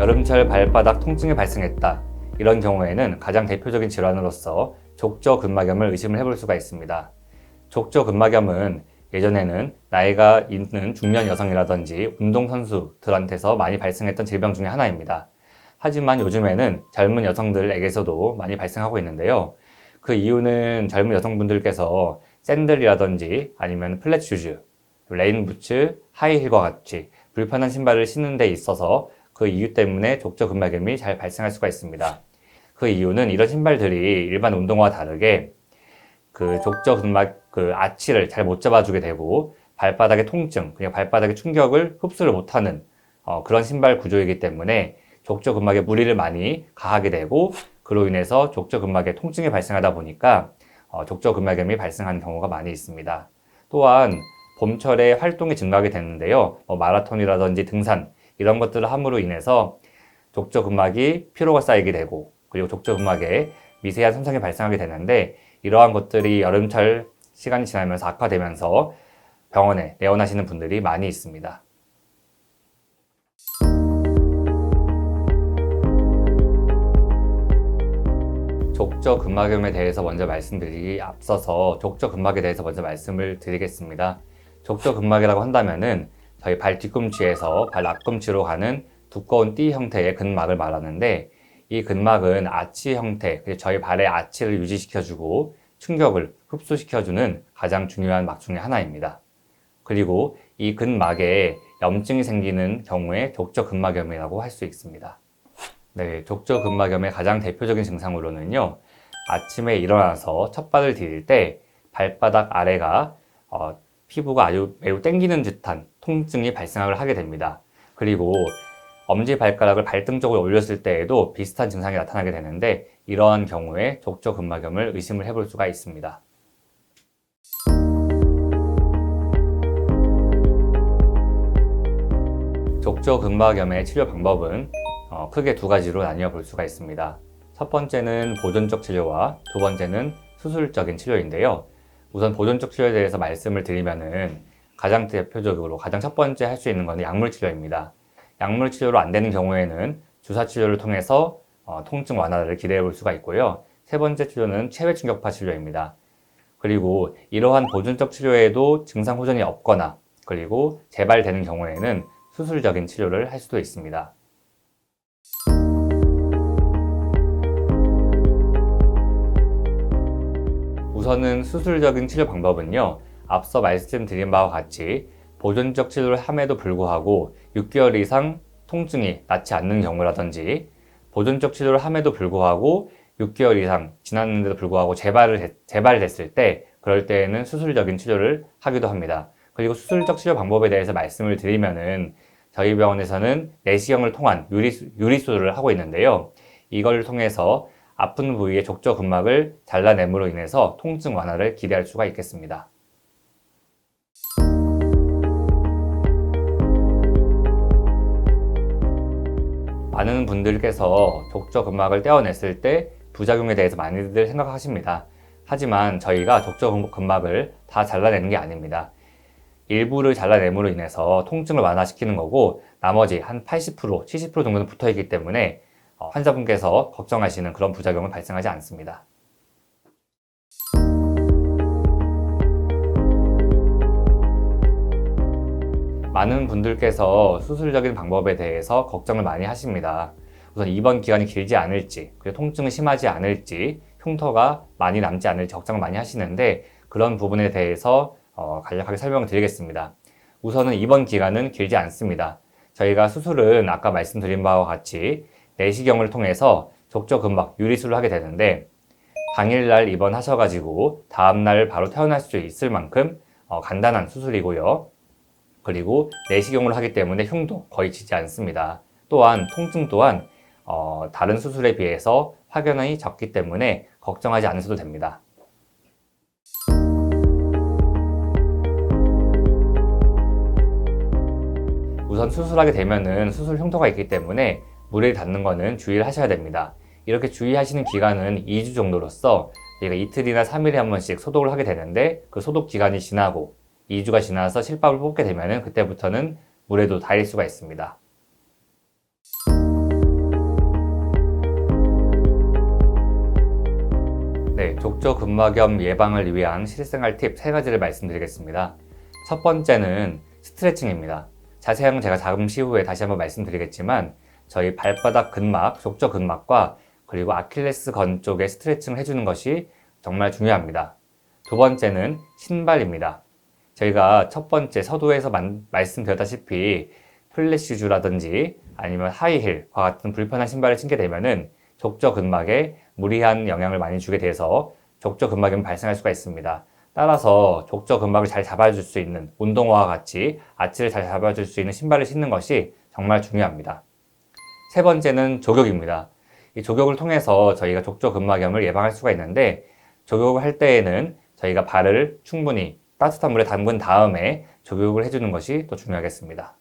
여름철 발바닥 통증이 발생했다. 이런 경우에는 가장 대표적인 질환으로서 족저근막염을 의심을 해볼 수가 있습니다. 족저근막염은 예전에는 나이가 있는 중년 여성이라든지 운동선수들한테서 많이 발생했던 질병 중에 하나입니다. 하지만 요즘에는 젊은 여성들에게서도 많이 발생하고 있는데요. 그 이유는 젊은 여성분들께서 샌들이라든지 아니면 플랫슈즈, 레인부츠, 하이힐과 같이 불편한 신발을 신는 데 있어서 그 이유 때문에 족저근막염이 잘 발생할 수가 있습니다. 그 이유는 이런 신발들이 일반 운동화와 다르게 그 족저근막 아치를 잘 못 잡아주게 되고 발바닥의 통증, 그냥 발바닥의 충격을 흡수를 못하는 그런 신발 구조이기 때문에 족저근막에 무리를 많이 가하게 되고 그로 인해서 족저근막에 통증이 발생하다 보니까 족저근막염이 발생하는 경우가 많이 있습니다. 또한 봄철에 활동이 증가하게 되는데요. 마라톤이라든지 등산 이런 것들을 함으로 인해서 족저근막이 피로가 쌓이게 되고 그리고 족저근막에 미세한 손상이 발생하게 되는데 이러한 것들이 여름철 시간이 지나면서 악화되면서 병원에 내원하시는 분들이 많이 있습니다. 족저근막염에 대해서 먼저 말씀드리기 앞서서 족저근막에 대해서 먼저 말씀을 드리겠습니다. 족저근막이라고 한다면은 저희 발 뒤꿈치에서 발 앞꿈치로 가는 두꺼운 띠 형태의 근막을 말하는데 이 근막은 아치 형태, 저희 발의 아치를 유지시켜주고 충격을 흡수시켜주는 가장 중요한 막 중에 하나입니다. 그리고 이 근막에 염증이 생기는 경우에 족저근막염이라고 할 수 있습니다. 네, 족저근막염의 가장 대표적인 증상으로는요, 아침에 일어나서 첫 발을 디딜 때 발바닥 아래가 피부가 아주 매우 땡기는 듯한 통증이 발생을 하게 됩니다. 그리고 엄지발가락을 발등 쪽으로 올렸을 때에도 비슷한 증상이 나타나게 되는데 이러한 경우에 족저근막염을 의심을 해볼 수가 있습니다. 족저근막염의 치료 방법은 크게 두 가지로 나뉘어 볼 수가 있습니다. 첫 번째는 보존적 치료와 두 번째는 수술적인 치료인데요. 우선 보존적 치료에 대해서 말씀을 드리면은 가장 대표적으로 가장 첫 번째 할 수 있는 것은 약물 치료입니다. 약물 치료로 안 되는 경우에는 주사 치료를 통해서 통증 완화를 기대해 볼 수가 있고요. 세 번째 치료는 체외 충격파 치료입니다. 그리고 이러한 보존적 치료에도 증상 호전이 없거나 그리고 재발되는 경우에는 수술적인 치료를 할 수도 있습니다. 우선은 수술적인 치료 방법은요, 앞서 말씀드린 바와 같이 보존적 치료를 함에도 불구하고 6개월 이상 통증이 낫지 않는 경우라든지 보존적 치료를 함에도 불구하고 6개월 이상 지났는데도 불구하고 재발됐을 때 그럴 때에는 수술적인 치료를 하기도 합니다. 그리고 수술적 치료 방법에 대해서 말씀을 드리면은 저희 병원에서는 내시경을 통한 유리수술을 하고 있는데요. 이걸 통해서 아픈 부위의 족저근막을 잘라냄으로 인해서 통증 완화를 기대할 수가 있겠습니다. 많은 분들께서 족저근막을 떼어냈을 때 부작용에 대해서 많이들 생각하십니다. 하지만 저희가 족저근막을 다 잘라내는 게 아닙니다. 일부를 잘라냄으로 인해서 통증을 완화시키는 거고 나머지 한 80%, 70% 정도는 붙어있기 때문에 환자분께서 걱정하시는 그런 부작용은 발생하지 않습니다. 많은 분들께서 수술적인 방법에 대해서 걱정을 많이 하십니다. 우선 입원 기간이 길지 않을지, 그리고 통증이 심하지 않을지, 흉터가 많이 남지 않을지 걱정을 많이 하시는데 그런 부분에 대해서 간략하게 설명을 드리겠습니다. 우선은 입원 기간은 길지 않습니다. 저희가 수술은 아까 말씀드린 바와 같이 내시경을 통해서 족저근막 유리수술을 하게 되는데 당일날 입원하셔가지고 다음날 바로 퇴원할 수 있을 만큼 간단한 수술이고요. 그리고 내시경으로 하기 때문에 흉도 거의 지지 않습니다. 또한 통증 또한 다른 수술에 비해서 확연히 적기 때문에 걱정하지 않으셔도 됩니다. 우선 수술하게 되면은 수술 흉터가 있기 때문에 물에 닿는 거는 주의를 하셔야 됩니다. 이렇게 주의하시는 기간은 2주 정도로서 저희가 이틀이나 3일에 한 번씩 소독을 하게 되는데 그 소독 기간이 지나고 2주가 지나서 실밥을 뽑게 되면은 그때부터는 물에도 닿을 수가 있습니다. 족저근막염 예방을 위한 실생활 팁 3가지를 말씀드리겠습니다. 첫 번째는 스트레칭입니다. 자세한 건 제가 잠시 후에 다시 한번 말씀드리겠지만 저희 발바닥 근막, 족저근막과 그리고 아킬레스건 쪽에 스트레칭을 해주는 것이 정말 중요합니다. 두 번째는 신발입니다. 저희가 첫 번째 서두에서 말씀드렸다시피 플랫슈즈라든지 아니면 하이힐과 같은 불편한 신발을 신게 되면은 족저근막에 무리한 영향을 많이 주게 돼서 족저근막염이 발생할 수가 있습니다. 따라서 족저근막을 잘 잡아줄 수 있는 운동화와 같이 아치를 잘 잡아줄 수 있는 신발을 신는 것이 정말 중요합니다. 세 번째는 족욕입니다. 이 족욕을 통해서 저희가 족저근막염을 예방할 수가 있는데 족욕을 할 때에는 저희가 발을 충분히 따뜻한 물에 담근 다음에 족욕을 해주는 것이 더 중요하겠습니다.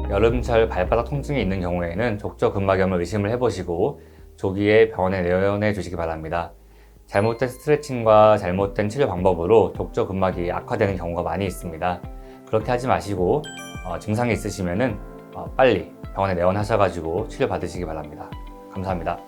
여름철 발바닥 통증이 있는 경우에는 족저근막염을 의심을 해보시고 조기에 병원에 내원해 주시기 바랍니다. 잘못된 스트레칭과 잘못된 치료 방법으로 족저근막이 악화되는 경우가 많이 있습니다. 그렇게 하지 마시고 증상이 있으시면은 빨리 병원에 내원하셔가지고 치료 받으시기 바랍니다. 감사합니다.